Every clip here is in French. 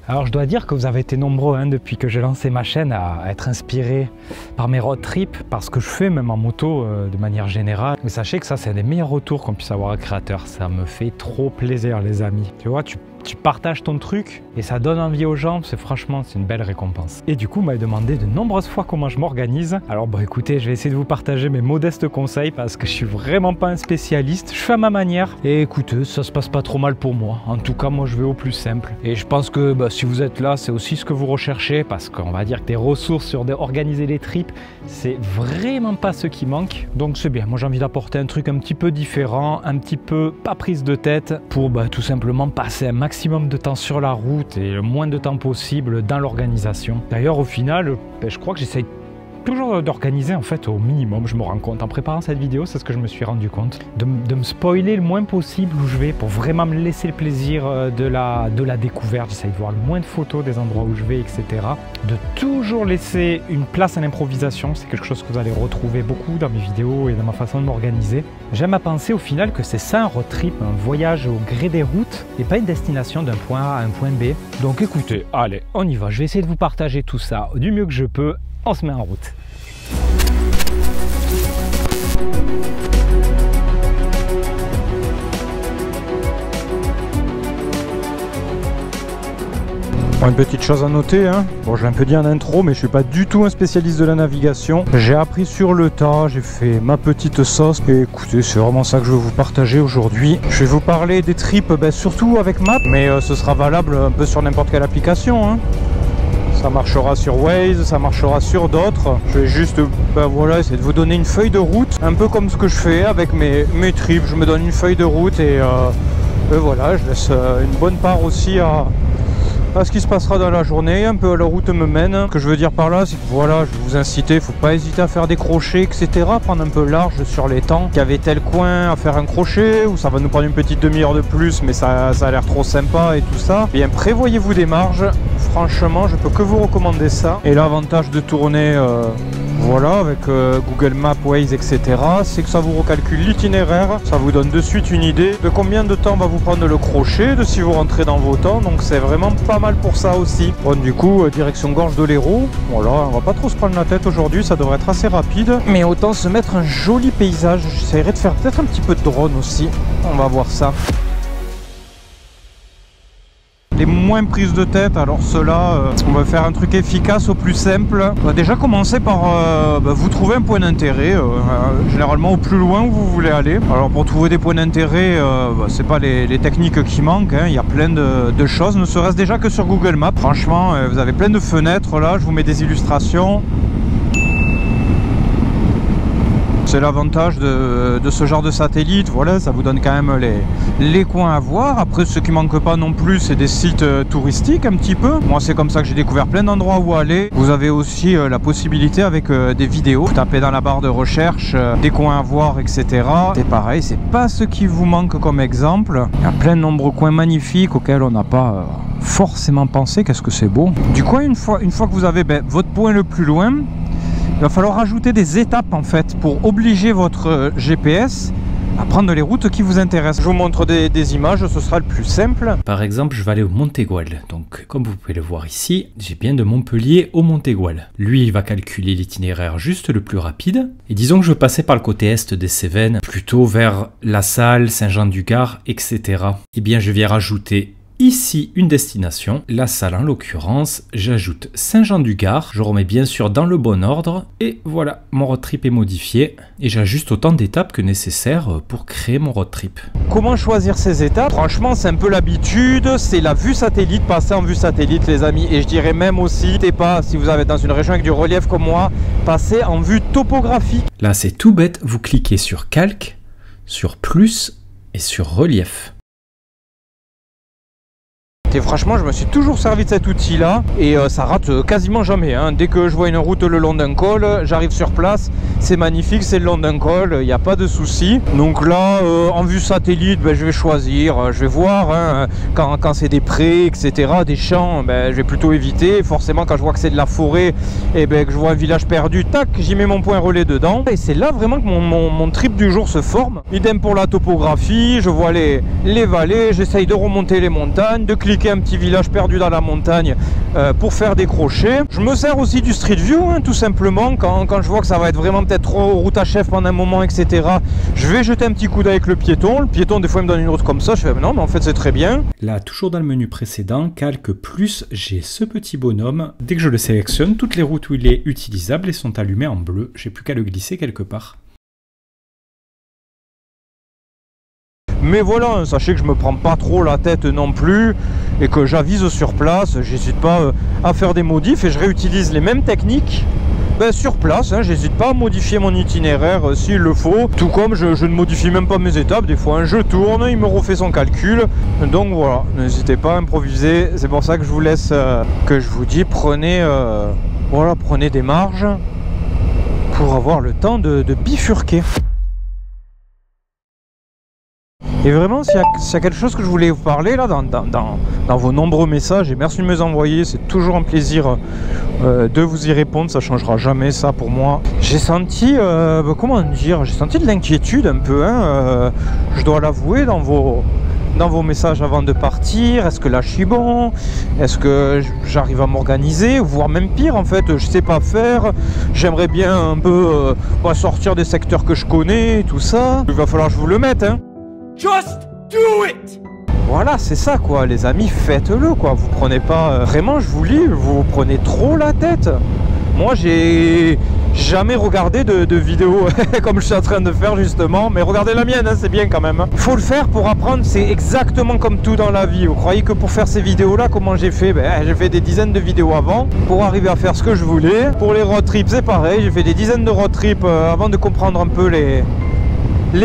Alors je dois dire que vous avez été nombreux depuis que j'ai lancé ma chaîne à être inspiré par mes road trips, par ce que je fais même en moto de manière générale. Mais sachez que ça c'est un des meilleurs retours qu'on puisse avoir à créateur. Ça me fait trop plaisir les amis. Tu vois, tu partages ton truc et ça donne envie aux gens, franchement c'est une belle récompense. Et du coup, vous m'avez demandé de nombreuses fois comment je m'organise. Alors bon écoutez, je vais essayer de vous partager mes modestes conseils parce que je suis vraiment pas un spécialiste, je fais à ma manière. Et écoutez, ça se passe pas trop mal pour moi. En tout cas, moi je vais au plus simple. Et je pense que si vous êtes là, c'est aussi ce que vous recherchez parce qu'on va dire que des ressources sur organiser les trips, c'est vraiment pas ce qui manque. Donc c'est bien, moi j'ai envie d'apporter un truc un petit peu différent, un petit peu pas prise de tête pour tout simplement passer un maximum de temps sur la route et le moins de temps possible dans l'organisation. D'ailleurs au final, je crois que j'essaye toujours d'organiser en fait au minimum, je me rends compte. En préparant cette vidéo, c'est ce que je me suis rendu compte. De me spoiler le moins possible où je vais pour vraiment me laisser le plaisir de la découverte. J'essaye de voir le moins de photos des endroits où je vais, etc. De toujours laisser une place à l'improvisation. C'est quelque chose que vous allez retrouver beaucoup dans mes vidéos et dans ma façon de m'organiser. J'aime à penser au final que c'est ça un road trip, un voyage au gré des routes et pas une destination d'un point A à un point B. Donc écoutez, allez, on y va. Je vais essayer de vous partager tout ça du mieux que je peux. On se met en route. Bon, une petite chose à noter, bon, je l'ai un peu dit en intro, mais je suis pas du tout un spécialiste de la navigation. J'ai appris sur le tas, j'ai fait ma petite sauce. Et écoutez, c'est vraiment ça que je veux vous partager aujourd'hui. Je vais vous parler des trips, surtout avec Map, mais ce sera valable un peu sur n'importe quelle application. Ça marchera sur Waze, ça marchera sur d'autres. Je vais juste voilà, essayer de vous donner une feuille de route, un peu comme ce que je fais avec mes trips. Je me donne une feuille de route et voilà, je laisse une bonne part aussi à ce qui se passera dans la journée, un peu la route me mène. Ce que je veux dire par là, c'est que voilà, je vais vous inciter, il ne faut pas hésiter à faire des crochets, etc. Prendre un peu large sur les temps. Il y avait tel coin à faire un crochet, ou ça va nous prendre une petite demi-heure de plus, mais ça a l'air trop sympa et tout ça. Bien, prévoyez-vous des marges. Franchement, je peux que vous recommander ça. Et l'avantage de tourner voilà, avec Google Maps, Waze, etc., c'est que ça vous recalcule l'itinéraire, ça vous donne de suite une idée de combien de temps va vous prendre le crochet, de si vous rentrez dans vos temps, donc c'est vraiment pas mal pour ça aussi. Bon, du coup, direction Gorge de l'Hérault, voilà, on va pas trop se prendre la tête aujourd'hui, ça devrait être assez rapide, mais autant se mettre un joli paysage. J'essaierai de faire peut-être un petit peu de drone aussi, on va voir ça. Les moins prises de tête, alors cela, on va faire un truc efficace au plus simple. On va déjà commencer par vous trouver un point d'intérêt, généralement au plus loin où vous voulez aller. Alors pour trouver des points d'intérêt, c'est pas les techniques qui manquent, il y a plein de choses, ne serait-ce déjà que sur Google Maps. Franchement, vous avez plein de fenêtres là, je vous mets des illustrations. C'est l'avantage de ce genre de satellite, voilà, ça vous donne quand même les coins à voir. Après, ce qui manque pas non plus, c'est des sites touristiques un petit peu. Moi, c'est comme ça que j'ai découvert plein d'endroits où aller. Vous avez aussi la possibilité avec des vidéos. Vous tapez dans la barre de recherche des coins à voir, etc. C'est pareil, c'est pas ce qui vous manque comme exemple. Il y a plein de nombreux coins magnifiques auxquels on n'a pas forcément pensé. Qu'est-ce que c'est beau. Du coup, une fois que vous avez votre point le plus loin, il va falloir ajouter des étapes en fait pour obliger votre GPS à prendre les routes qui vous intéressent. Je vous montre des images, ce sera le plus simple. Par exemple, je vais aller au Montégoal. Donc, comme vous pouvez le voir ici, j'ai bien de Montpellier au Montégoal. Lui, il va calculer l'itinéraire juste le plus rapide. Et disons que je veux passer par le côté est des Cévennes, plutôt vers La Salle, Saint-Jean-du-Gard, etc. Eh bien, je viens rajouter ici une destination, La Salle en l'occurrence, j'ajoute Saint-Jean-du-Gard, je remets bien sûr dans le bon ordre, et voilà, mon road trip est modifié, et j'ajuste autant d'étapes que nécessaire pour créer mon road trip. Comment choisir ces étapes? Franchement, c'est un peu l'habitude, c'est la vue satellite, passer en vue satellite les amis, et je dirais même aussi, si vous êtes dans une région avec du relief comme moi, passer en vue topographique. Là c'est tout bête, vous cliquez sur calque, sur plus et sur relief. Et franchement, je me suis toujours servi de cet outil là et ça rate quasiment jamais. Dès que je vois une route le long d'un col, j'arrive sur place, c'est magnifique, c'est le long d'un col, il n'y a pas de souci. Donc là, en vue satellite, je vais choisir, je vais voir quand c'est des prés, etc., des champs, je vais plutôt éviter. Forcément, quand je vois que c'est de la forêt et que je vois un village perdu, tac, j'y mets mon point relais dedans. Et c'est là vraiment que mon trip du jour se forme. Idem pour la topographie, je vois les vallées, j'essaye de remonter les montagnes, de cliquer débloquer un petit village perdu dans la montagne pour faire des crochets. Je me sers aussi du Street View, hein, tout simplement, quand je vois que ça va être vraiment peut-être trop route à chef pendant un moment, etc. Je vais jeter un petit coup d'œil avec le piéton. Le piéton, des fois, il me donne une route comme ça. Je fais non, mais en fait, c'est très bien. Là, toujours dans le menu précédent, calque plus, j'ai ce petit bonhomme. Dès que je le sélectionne, toutes les routes où il est utilisable sont allumées en bleu. J'ai plus qu'à le glisser quelque part. Mais voilà, sachez que je me prends pas trop la tête non plus et que j'avise sur place. J'hésite pas à faire des modifs et je réutilise les mêmes techniques sur place. Hein, j'hésite pas à modifier mon itinéraire s'il le faut. Tout comme je ne modifie même pas mes étapes. Des fois, je tourne, il me refait son calcul. Donc voilà, n'hésitez pas à improviser. C'est pour ça que je vous laisse, que je vous dis, prenez, voilà, prenez des marges pour avoir le temps de bifurquer. Et vraiment, s'il y a quelque chose que je voulais vous parler là dans vos nombreux messages, et merci de me les envoyer, c'est toujours un plaisir de vous y répondre, ça changera jamais ça pour moi. J'ai senti, comment dire, j'ai senti de l'inquiétude un peu, hein, je dois l'avouer, dans vos messages avant de partir. Est-ce que là je suis bon? Est-ce que j'arrive à m'organiser? Voire même pire, en fait, je sais pas faire. J'aimerais bien un peu sortir des secteurs que je connais, tout ça. Il va falloir que je vous le mette, hein. Just do it! Voilà, c'est ça quoi, les amis, faites-le quoi. Vous prenez pas, vraiment, je vous lis, vous prenez trop la tête. Moi, j'ai jamais regardé de vidéo comme je suis en train de faire justement, mais regardez la mienne, hein, c'est bien quand même. Hein. Faut le faire pour apprendre, c'est exactement comme tout dans la vie. Vous croyez que pour faire ces vidéos-là, comment j'ai fait? J'ai fait des dizaines de vidéos avant pour arriver à faire ce que je voulais. Pour les road trips, c'est pareil, j'ai fait des dizaines de road trips avant de comprendre un peu les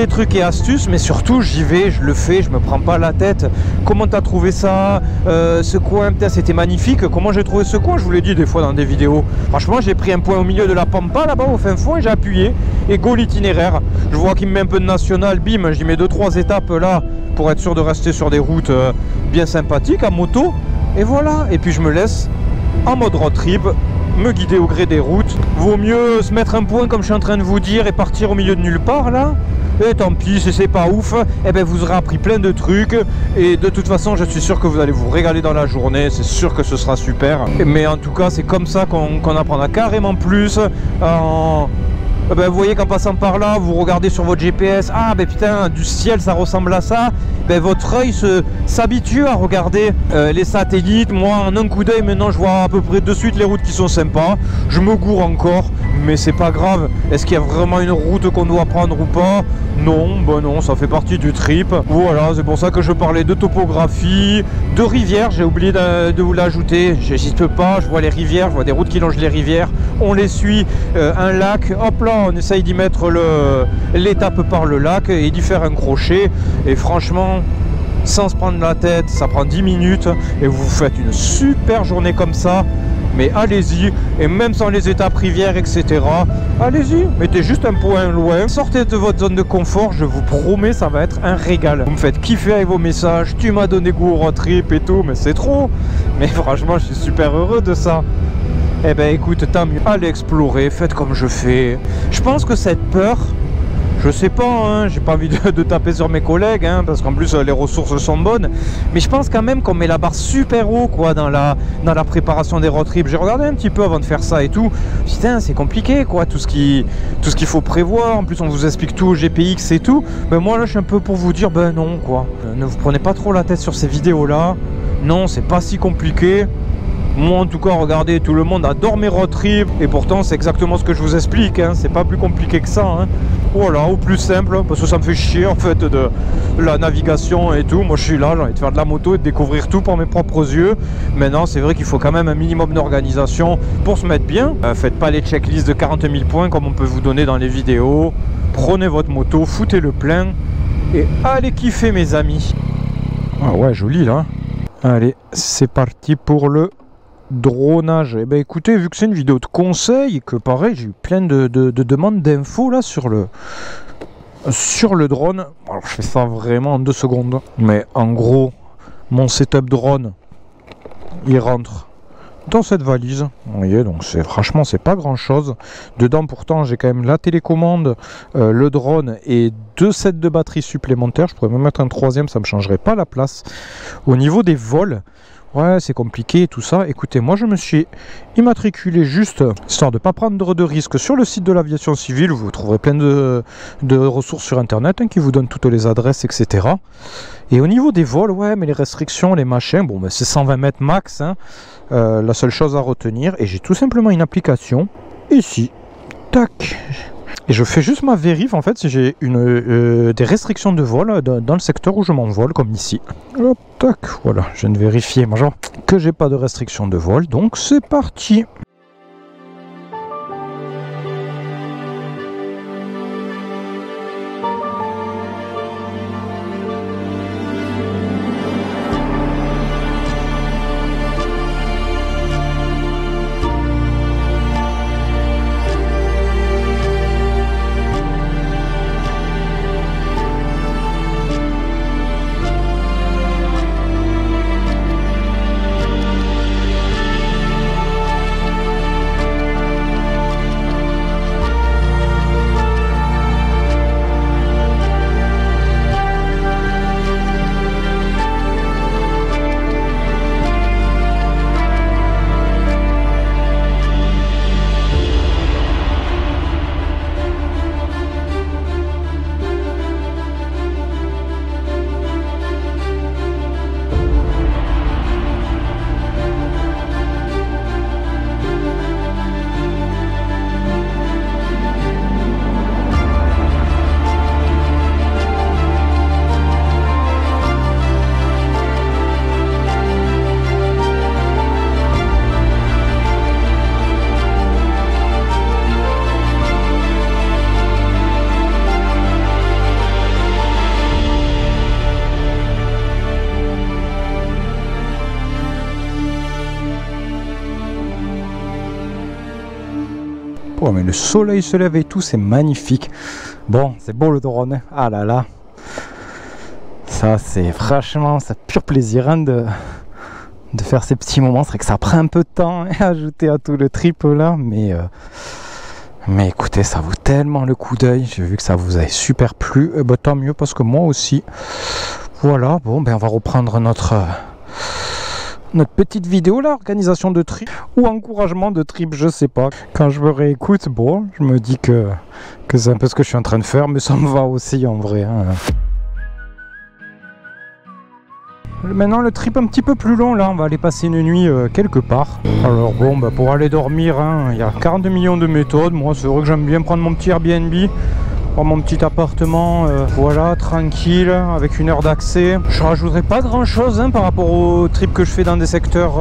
trucs et astuces, mais surtout j'y vais, je le fais, je me prends pas la tête. Comment t'as trouvé ça? Ce coin, putain, c'était magnifique. Comment j'ai trouvé ce coin? Je vous l'ai dit des fois dans des vidéos. Franchement, j'ai pris un point au milieu de la pampa là-bas au fin fond et j'ai appuyé et go l'itinéraire. Je vois qu'il me met un peu de national, bim, j'y mets 2-3 étapes là pour être sûr de rester sur des routes bien sympathiques en moto. Et voilà, et puis je me laisse en mode road trip, me guider au gré des routes. Vaut mieux se mettre un point comme je suis en train de vous dire et partir au milieu de nulle part là. Et tant pis, si c'est pas ouf, eh ben vous aurez appris plein de trucs. Et de toute façon, je suis sûr que vous allez vous régaler dans la journée. C'est sûr que ce sera super. Mais en tout cas, c'est comme ça qu'on apprendra carrément plus. Vous voyez qu'en passant par là, vous regardez sur votre GPS, ah ben putain, du ciel ça ressemble à ça. Ben votre œil s'habitue à regarder les satellites. Moi, en un coup d'œil, maintenant je vois à peu près de suite les routes qui sont sympas. Je me gourre encore, mais c'est pas grave. Est-ce qu'il y a vraiment une route qu'on doit prendre ou pas? Non, ben non, ça fait partie du trip. Voilà, c'est pour ça que je parlais de topographie, de rivières. J'ai oublié de vous l'ajouter. J'hésite pas, je vois les rivières, je vois des routes qui longent les rivières. On les suit, un lac, hop là, on essaye d'y mettre l'étape par le lac et d'y faire un crochet. Et franchement, sans se prendre la tête, ça prend 10 minutes et vous faites une super journée comme ça. Mais allez-y, et même sans les étapes rivières, etc. Allez-y, mettez juste un point loin, sortez de votre zone de confort, je vous promets, ça va être un régal. Vous me faites kiffer avec vos messages, tu m'as donné goût au road trip et tout, mais c'est trop. Mais franchement, je suis super heureux de ça. Eh ben écoute, tant mieux, allez explorer, faites comme je fais. Je pense que cette peur, je sais pas, hein, j'ai pas envie de taper sur mes collègues, hein, parce qu'en plus les ressources sont bonnes, mais je pense quand même qu'on met la barre super haut quoi dans la préparation des road trips. J'ai regardé un petit peu avant de faire ça et tout. Putain, c'est compliqué quoi, tout ce qu'il faut prévoir. En plus on vous explique tout au GPX et tout. Ben moi là je suis un peu pour vous dire ben non quoi. Ne vous prenez pas trop la tête sur ces vidéos là. Non, c'est pas si compliqué. Moi en tout cas, regardez, tout le monde adore mes road trips et pourtant c'est exactement ce que je vous explique, hein, c'est pas plus compliqué que ça. Hein. Voilà, au plus simple, parce que ça me fait chier en fait de la navigation et tout. Moi je suis là, j'ai envie de faire de la moto et de découvrir tout par mes propres yeux. Maintenant c'est vrai qu'il faut quand même un minimum d'organisation pour se mettre bien. Faites pas les checklists de 40 000 points comme on peut vous donner dans les vidéos. Prenez votre moto, foutez le plein et allez kiffer mes amis. Ah ouais, joli là. Allez, c'est parti pour le dronage. Et ben écoutez, vu que c'est une vidéo de conseil, que pareil j'ai eu plein de demandes d'infos là sur le drone. Alors je fais ça vraiment en 2 secondes, mais en gros mon setup drone il rentre dans cette valise. Vous voyez, donc franchement c'est pas grand chose. Dedans pourtant j'ai quand même la télécommande, le drone et 2 sets de batteries supplémentaires. Je pourrais même mettre un troisième, ça me changerait pas la place. Au niveau des vols, ouais, c'est compliqué tout ça. Écoutez, moi je me suis immatriculé juste histoire de ne pas prendre de risques sur le site de l'aviation civile. Vous trouverez plein de ressources sur internet qui vous donnent toutes les adresses, etc. Et au niveau des vols, ouais, mais les restrictions, les machins, bon, ben, c'est 120 mètres max. Hein, la seule chose à retenir, et j'ai tout simplement une application ici. Tac. Et je fais juste ma vérif en fait si j'ai des restrictions de vol dans le secteur où je m'envole, comme ici. Hop, tac, voilà, je viens de vérifier que j'ai pas de restrictions de vol, donc c'est parti. Oh, mais le soleil se lève et tout, c'est magnifique. Bon, c'est beau le drone. Ah là là. Ça, c'est franchement, ça pur plaisir hein, de faire ces petits moments. C'est vrai que ça prend un peu de temps hein, ajouter à tout le trip là. Mais écoutez, ça vaut tellement le coup d'œil. J'ai vu que ça vous a super plu. Et bah, tant mieux parce que moi aussi. Voilà, bon, ben on va reprendre notre petite vidéo là, organisation de trip ou encouragement de trip, je sais pas. Quand je me réécoute, bon, je me dis que c'est un peu ce que je suis en train de faire, mais ça me va aussi en vrai. Hein. Maintenant le trip un petit peu plus long là, on va aller passer une nuit quelque part. Alors bon, bah, pour aller dormir, hein, il y a 42 millions de méthodes. Moi c'est vrai que j'aime bien prendre mon petit Airbnb. Mon petit appartement, voilà, tranquille, avec 1 heure d'accès. Je rajouterai pas grand chose hein, par rapport au trip que je fais dans des secteurs,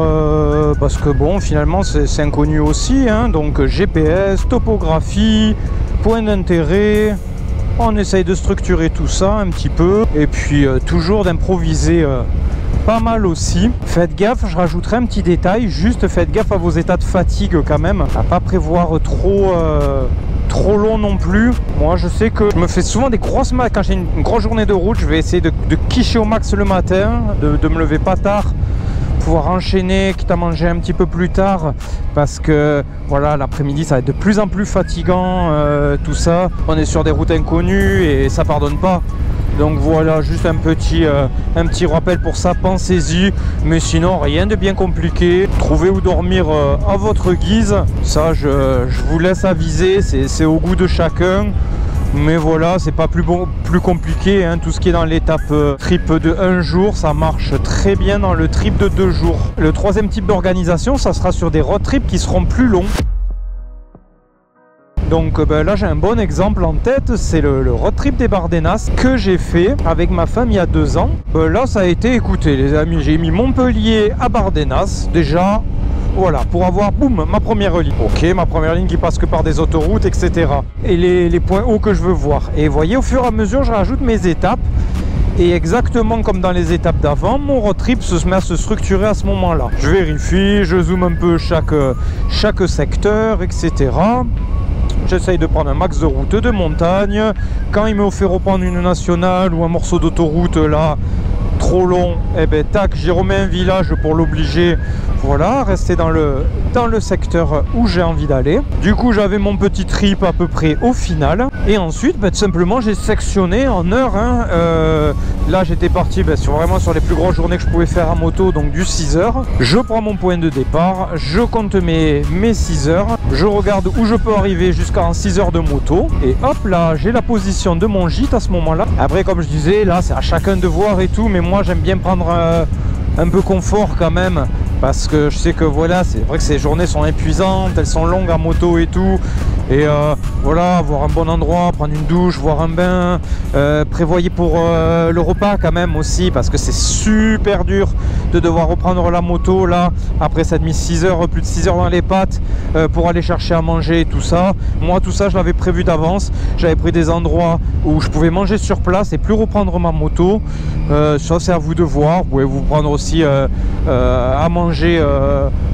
parce que bon, finalement c'est inconnu aussi, hein, donc GPS, topographie, point d'intérêt, on essaye de structurer tout ça un petit peu, et puis toujours d'improviser pas mal aussi. Faites gaffe, je rajouterai un petit détail, juste faites gaffe à vos états de fatigue quand même, à pas prévoir trop long non plus. Moi je sais que je me fais souvent des grosses maths quand j'ai une grosse journée de route. Je vais essayer de quicher au max le matin, de me lever pas tard, pouvoir enchaîner, quitte à manger un petit peu plus tard, parce que voilà, l'après-midi ça va être de plus en plus fatigant, tout ça. On est sur des routes inconnues et ça pardonne pas. Donc voilà, juste un petit rappel pour ça, pensez-y. Mais sinon, rien de bien compliqué. Trouvez où dormir à votre guise. Ça, je vous laisse aviser, c'est au goût de chacun. Mais voilà, c'est pas plus compliqué. Hein. Tout ce qui est dans l'étape trip de 1 jour, ça marche très bien dans le trip de 2 jours. Le troisième type d'organisation, ça sera sur des road trips qui seront plus longs. Donc ben, là j'ai un bon exemple en tête, c'est le road trip des Bardenas que j'ai fait avec ma femme il y a 2 ans. Là ça a été, écoutez les amis, j'ai mis Montpellier à Bardenas déjà, voilà, pour avoir boum ma première ligne. Ok, ma première ligne qui passe que par des autoroutes, etc. Et les points hauts que je veux voir. Et vous voyez, au fur et à mesure je rajoute mes étapes. Et exactement comme dans les étapes d'avant, mon road trip se met à se structurer à ce moment-là. Je vérifie, je zoome un peu chaque secteur, etc. J'essaye de prendre un max de route de montagne. Quand il me fait reprendre une nationale ou un morceau d'autoroute, là, trop long, et ben tac, j'y remets un village pour l'obliger, voilà, rester dans le secteur où j'ai envie d'aller. Du coup, j'avais mon petit trip à peu près au final. Et ensuite, ben, tout simplement, j'ai sectionné en heures. Hein. Là, j'étais parti vraiment sur les plus grosses journées que je pouvais faire en moto, donc du 6 heures. Je prends mon point de départ, je compte mes 6 heures, je regarde où je peux arriver jusqu'à 6 heures de moto. Et hop là, j'ai la position de mon gîte à ce moment-là. Après, comme je disais, là, c'est à chacun de voir et tout, mais moi, j'aime bien prendre un peu confort quand même. Parce que je sais que voilà, c'est vrai que ces journées sont épuisantes, elles sont longues en moto et tout. Et voilà, voir un bon endroit, prendre une douche, voir un bain, prévoyez pour le repas quand même aussi, parce que c'est super dur de devoir reprendre la moto là, après s'être mis 6 heures, plus de 6 heures dans les pattes pour aller chercher à manger et tout ça. Moi tout ça je l'avais prévu d'avance, j'avais pris des endroits où je pouvais manger sur place et plus reprendre ma moto. Ça c'est à vous de voir, vous pouvez vous prendre aussi à manger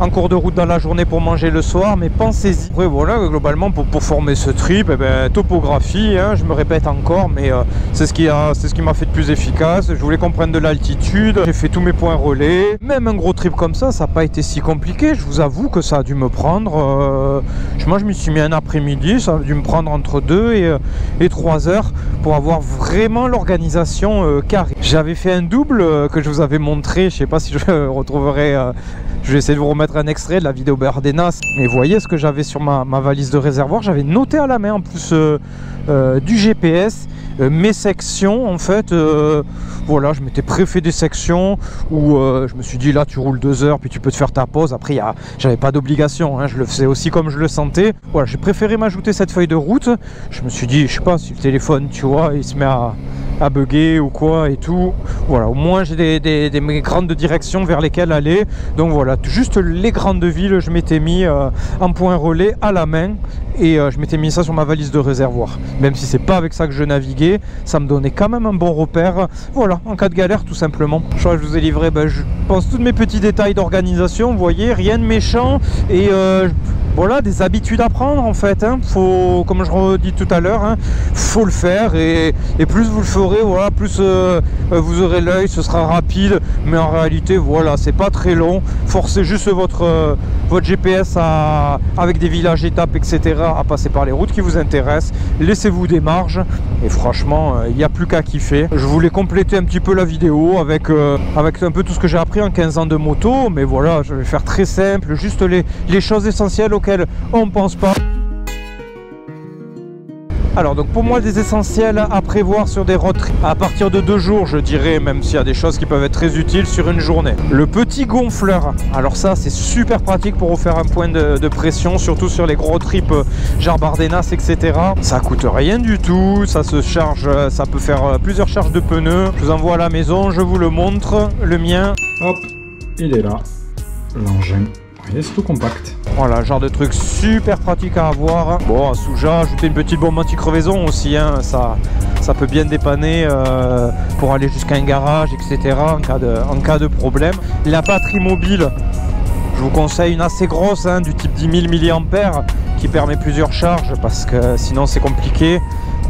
en cours de route dans la journée pour manger le soir, mais pensez-y. Après voilà, globalement pour former ce trip, eh ben, topographie, hein, je me répète encore, mais c'est ce qui m'a fait de plus efficace. Je voulais qu'on prenne de l'altitude, j'ai fait tous mes points relais. Même un gros trip comme ça n'a pas été si compliqué, je vous avoue que ça a dû me prendre, moi je m'y suis mis un après-midi, ça a dû me prendre entre 2 et 3 heures pour avoir vraiment l'organisation carrée. J'avais fait un double que je vous avais montré, je sais pas si je retrouverai, je vais essayer de vous remettre un extrait de la vidéo Bardenas, mais vous voyez ce que j'avais sur ma valise de réservoir, j'avais noté à la main en plus du GPS mes sections en fait. Voilà, je m'étais préfet des sections où je me suis dit là tu roules 2 heures puis tu peux te faire ta pause. Après j'avais pas d'obligation, hein, je le faisais aussi comme je le sentais. Voilà, j'ai préféré m'ajouter cette feuille de route. Je me suis dit, je sais pas si le téléphone tu vois il se met à bugger ou quoi et tout, voilà, au moins j'ai des grandes directions vers lesquelles aller. Donc voilà, juste les grandes villes je m'étais mis en point relais à la main et je m'étais mis ça sur ma valise de réservoir, même si c'est pas avec ça que je naviguais, ça me donnait quand même un bon repère, voilà, en cas de galère tout simplement. Je crois que je vous ai livré, je pense, tous mes petits détails d'organisation, vous voyez, rien de méchant et voilà, des habitudes à prendre en fait, hein. Faut, comme je redis tout à l'heure, hein, faut le faire et plus vous le ferez, voilà, plus vous aurez l'œil, ce sera rapide, mais en réalité voilà, c'est pas très long. Forcez juste votre GPS avec des villages, étapes, etc. à passer par les routes qui vous intéressent, laissez-vous des marges et franchement il n'y a plus qu'à kiffer. Je voulais compléter un petit peu la vidéo avec un peu tout ce que j'ai appris en 15 ans de moto, mais voilà, je vais faire très simple, juste les choses essentielles auxquelles on ne pense pas. Alors donc pour moi des essentiels à prévoir sur des road trips à partir de 2 jours, je dirais, même s'il y a des choses qui peuvent être très utiles sur une journée. Le petit gonfleur, alors ça c'est super pratique pour vous faire un point de pression, surtout sur les gros trips genre Bardenas, etc. Ça coûte rien du tout, ça se charge, ça peut faire plusieurs charges de pneus. Je vous envoie à la maison, je vous le montre, le mien. Hop, il est là, l'engin. C'est tout compact. Voilà, genre de truc super pratique à avoir. Bon, à Souja, ajouter une petite bombe anti-crevaison aussi, hein, ça peut bien dépanner pour aller jusqu'à un garage, etc. en cas de problème. La batterie mobile, je vous conseille une assez grosse, hein, du type 10 000 mAh qui permet plusieurs charges parce que sinon c'est compliqué.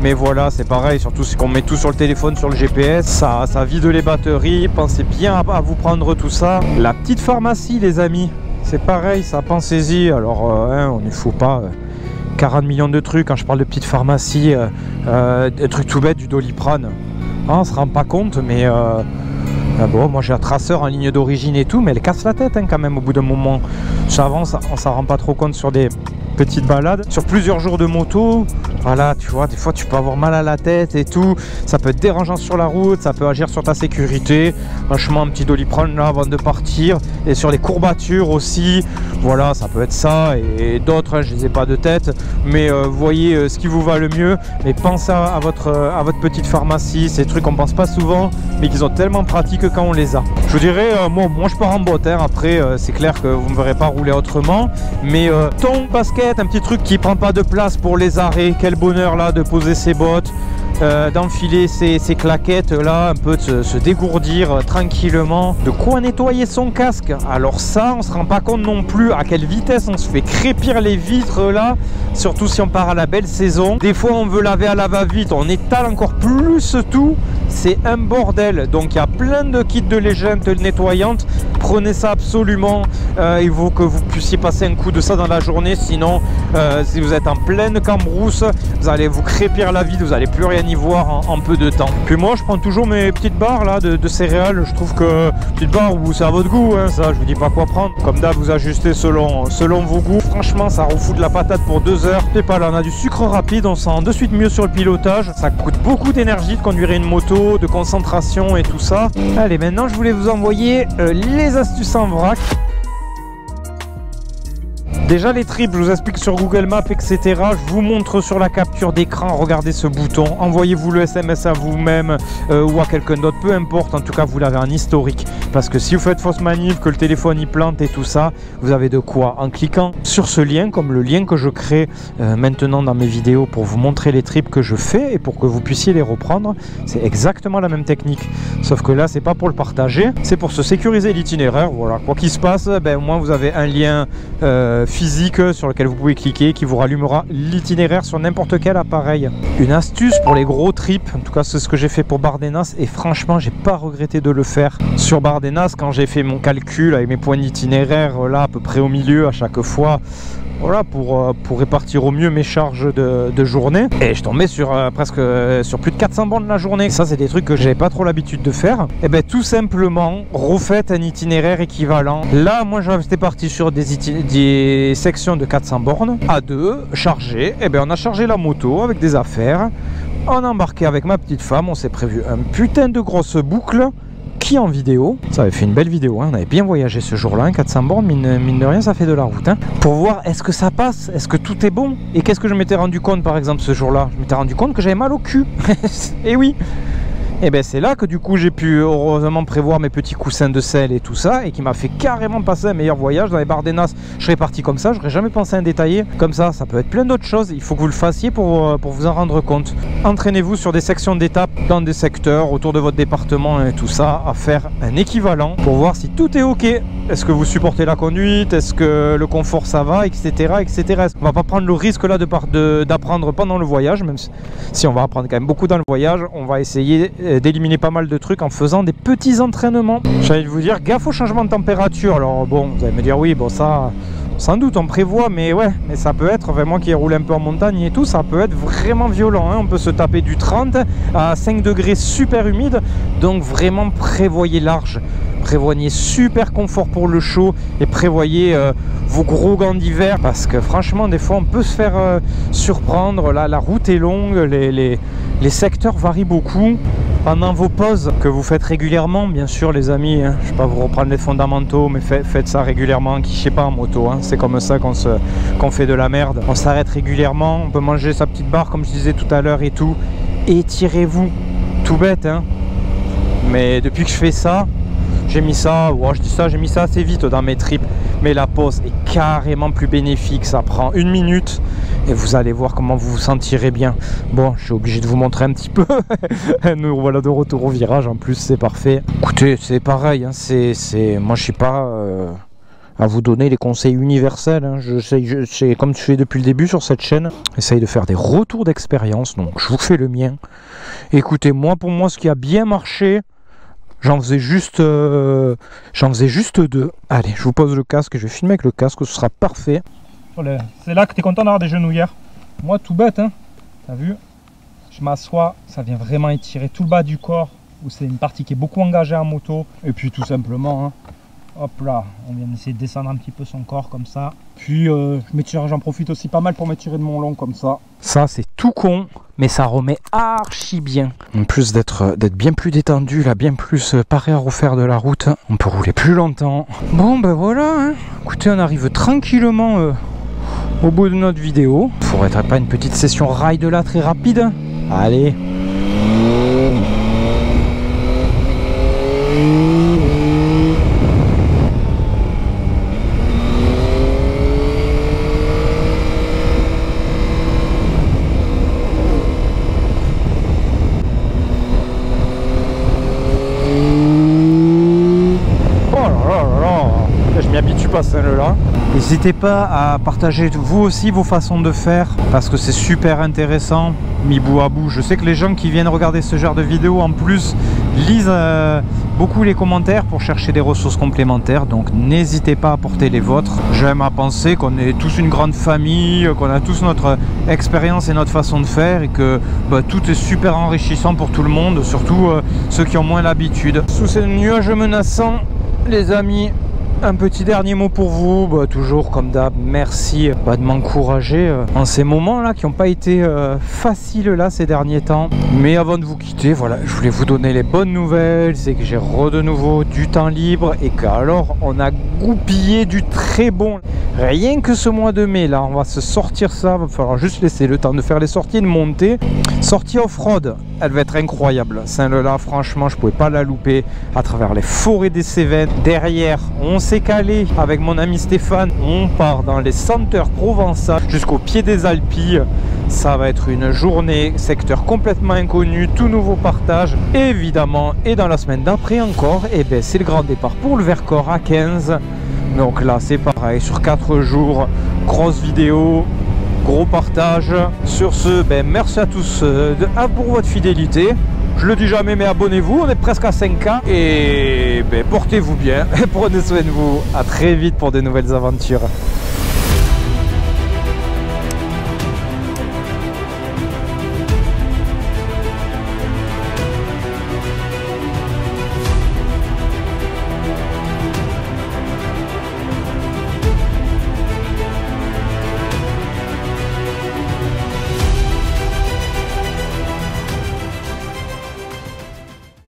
Mais voilà, c'est pareil, surtout si on met tout sur le téléphone, sur le GPS, ça vide les batteries. Pensez bien à vous prendre tout ça. La petite pharmacie, les amis, c'est pareil, ça, pensez-y. Alors, hein, on ne faut pas 40 millions de trucs. Quand je parle de petite pharmacie, des trucs tout bêtes, du Doliprane. Hein, on se rend pas compte, mais bon, moi j'ai un traceur en ligne d'origine et tout, mais elle casse la tête, hein, quand même au bout d'un moment. Ça avance, on s'en rend pas trop compte sur des petites balades. Sur plusieurs jours de moto, voilà, tu vois, des fois tu peux avoir mal à la tête et tout. Ça peut être dérangeant sur la route, ça peut agir sur ta sécurité. Franchement, un petit Doliprane là avant de partir. Et sur les courbatures aussi, voilà, ça peut être ça. Et d'autres, hein, je les ai pas de tête. Mais voyez ce qui vous va le mieux. Mais pensez à votre petite pharmacie. Ces trucs qu'on pense pas souvent, mais qui sont tellement pratiques quand on les a. Je vous dirais, moi je pars en botte, hein. Après, c'est clair que vous ne me verrez pas rouler autrement. Mais ton basket, un petit truc qui prend pas de place pour les arrêts. Quel bonheur là de poser ses bottes, d'enfiler ses claquettes là, un peu de se dégourdir tranquillement, de quoi nettoyer son casque. Alors ça, on se rend pas compte non plus à quelle vitesse on se fait crépir les vitres là, surtout si on part à la belle saison. Des fois on veut laver à la va-vite, on étale encore plus tout, c'est un bordel. Donc il y a plein de kits de légende nettoyante, prenez ça absolument, il faut que vous puissiez passer un coup de ça dans la journée, sinon si vous êtes en pleine cambrousse, vous allez vous crépir la vie, vous allez plus rien y voir en peu de temps. Puis moi je prends toujours mes petites barres là de céréales, je trouve que petites barres où c'est à votre goût, hein, ça je vous dis pas quoi prendre, comme d'hab vous ajustez selon vos goûts. Franchement ça refout de la patate pour 2 heures. Et pas là, on a du sucre rapide, on sent de suite mieux sur le pilotage, ça coûte beaucoup d'énergie de conduire une moto, de concentration et tout ça. Allez, maintenant je voulais vous envoyer les astuces en vrac. Déjà les tripes, je vous explique sur Google Maps, etc. Je vous montre sur la capture d'écran, regardez ce bouton, envoyez-vous le SMS à vous-même ou à quelqu'un d'autre, peu importe, en tout cas vous l'avez en historique. Parce que si vous faites fausse manip, que le téléphone y plante et tout ça, vous avez de quoi. En cliquant sur ce lien, comme le lien que je crée maintenant dans mes vidéos pour vous montrer les tripes que je fais et pour que vous puissiez les reprendre, c'est exactement la même technique. Sauf que là, c'est pas pour le partager, c'est pour se sécuriser l'itinéraire. Voilà, quoi qu'il se passe, ben, au moins vous avez un lien physique sur lequel vous pouvez cliquer qui vous rallumera l'itinéraire sur n'importe quel appareil. Une astuce pour les gros trips, en tout cas c'est ce que j'ai fait pour Bardenas et franchement j'ai pas regretté de le faire. Sur Bardenas, quand j'ai fait mon calcul avec mes points d'itinéraire là à peu près au milieu à chaque fois, voilà, pour répartir au mieux mes charges de journée, et je tombais sur presque sur plus de 400 bornes la journée. Ça c'est des trucs que j'avais pas trop l'habitude de faire. Et bien tout simplement refaites un itinéraire équivalent. Là moi j'étais parti sur des sections de 400 bornes à 2 chargées. Et bien on a chargé la moto avec des affaires, on a embarqué avec ma petite femme, on s'est prévu un putain de grosse boucle qui en vidéo, ça avait fait une belle vidéo, hein. On avait bien voyagé ce jour-là, 400 bornes, mine de rien ça fait de la route, hein. Pour voir est-ce que ça passe, est-ce que tout est bon. Et qu'est-ce que je m'étais rendu compte par exemple ce jour-là? Je m'étais rendu compte que j'avais mal au cul. Et oui. Et bien c'est là que du coup j'ai pu heureusement prévoir mes petits coussins de sel et tout ça, et qui m'a fait carrément passer un meilleur voyage. Dans les Bardenas je serais parti comme ça, j'aurais jamais pensé à un détaillé comme ça. Ça peut être plein d'autres choses, il faut que vous le fassiez pour vous en rendre compte. Entraînez-vous sur des sections d'étapes dans des secteurs autour de votre département et tout ça, à faire un équivalent pour voir si tout est ok. Est-ce que vous supportez la conduite, est-ce que le confort ça va, etc, etc. On va pas prendre le risque là d'apprendre pendant le voyage, même si on va apprendre quand même beaucoup dans le voyage. On va essayer d'éliminer pas mal de trucs en faisant des petits entraînements. J'allais vous dire gaffe au changement de température. Alors bon, vous allez me dire oui, bon ça sans doute on prévoit, mais ouais, mais ça peut être, moi qui roule un peu en montagne et tout, ça peut être vraiment violent, hein. On peut se taper du 30 à 5 degrés super humide, donc vraiment prévoyez large. Prévoyez super confort pour le chaud et prévoyez vos gros gants d'hiver, parce que franchement des fois on peut se faire surprendre. Là la route est longue, les secteurs varient beaucoup. Pendant vos pauses que vous faites régulièrement, bien sûr les amis, hein, je ne vais pas vous reprendre les fondamentaux, mais faites ça régulièrement, qui je sais pas en moto, hein, c'est comme ça qu'on fait de la merde. On s'arrête régulièrement, on peut manger sa petite barre comme je disais tout à l'heure et tout, étirez-vous, tout bête, hein. Mais depuis que je fais ça, j'ai mis ça, je dis ça, j'ai mis ça assez vite dans mes trips, mais la pause est carrément plus bénéfique, ça prend 1 minute et vous allez voir comment vous vous sentirez bien. Bon, je suis obligé de vous montrer un petit peu. Nous voilà de retour au virage, en plus c'est parfait. Écoutez, c'est pareil, hein, moi je suis pas à vous donner les conseils universels, hein. Je comme tu fais depuis le début sur cette chaîne, j'essaye de faire des retours d'expérience, donc je vous fais le mien. Écoutez, moi pour moi ce qui a bien marché, j'en faisais juste 2. Allez, je vous pose le casque, je vais filmer avec le casque, ce sera parfait. C'est là que tu es content d'avoir des genouillères. Moi, tout bête, hein. T'as vu? Je m'assois, ça vient vraiment étirer tout le bas du corps, où c'est une partie qui est beaucoup engagée en moto. Et puis tout simplement, hein, hop là, on vient d'essayer de descendre un petit peu son corps comme ça. Puis j'en profite aussi pas mal pour m'étirer de mon long comme ça. Ça c'est tout con, mais ça remet archi bien. En plus d'être bien plus détendu, là, bien plus paré à refaire de la route, on peut rouler plus longtemps. Bon ben voilà, hein. Écoutez, on arrive tranquillement au bout de notre vidéo. Faudrait pas une petite session ride là très rapide? Allez. habitue pas celle-là. N'hésitez pas à partager vous aussi vos façons de faire parce que c'est super intéressant, mis bout à bout. Je sais que les gens qui viennent regarder ce genre de vidéos en plus lisent beaucoup les commentaires pour chercher des ressources complémentaires, donc n'hésitez pas à apporter les vôtres. J'aime à penser qu'on est tous une grande famille, qu'on a tous notre expérience et notre façon de faire et que tout est super enrichissant pour tout le monde, surtout ceux qui ont moins l'habitude. Sous ces nuages menaçants, les amis, un petit dernier mot pour vous, toujours comme d'hab, merci de m'encourager en ces moments là qui n'ont pas été faciles là ces derniers temps. Mais avant de vous quitter, voilà, je voulais vous donner les bonnes nouvelles, c'est que j'ai de nouveau du temps libre et qu'alors on a goupillé du très bon. Rien que ce mois de mai là, on va se sortir ça, va falloir juste laisser le temps de faire les sorties et de monter. Sortie off-road, elle va être incroyable. Saint-Lelas, franchement, je pouvais pas la louper à travers les forêts des Cévennes. Derrière, on s'est calé avec mon ami Stéphane. On part dans les senteurs provençales jusqu'au pied des Alpilles. Ça va être une journée, secteur complètement inconnu, tout nouveau partage. Évidemment, et dans la semaine d'après encore, c'est le grand départ pour le Vercors à 15. Donc là, c'est pareil, sur 4 jours, grosse vidéo. Gros partage. Sur ce, merci à tous pour votre fidélité. Je le dis jamais, mais abonnez-vous. On est presque à 5K. Et portez-vous bien. Prenez soin de vous. À très vite pour de nouvelles aventures.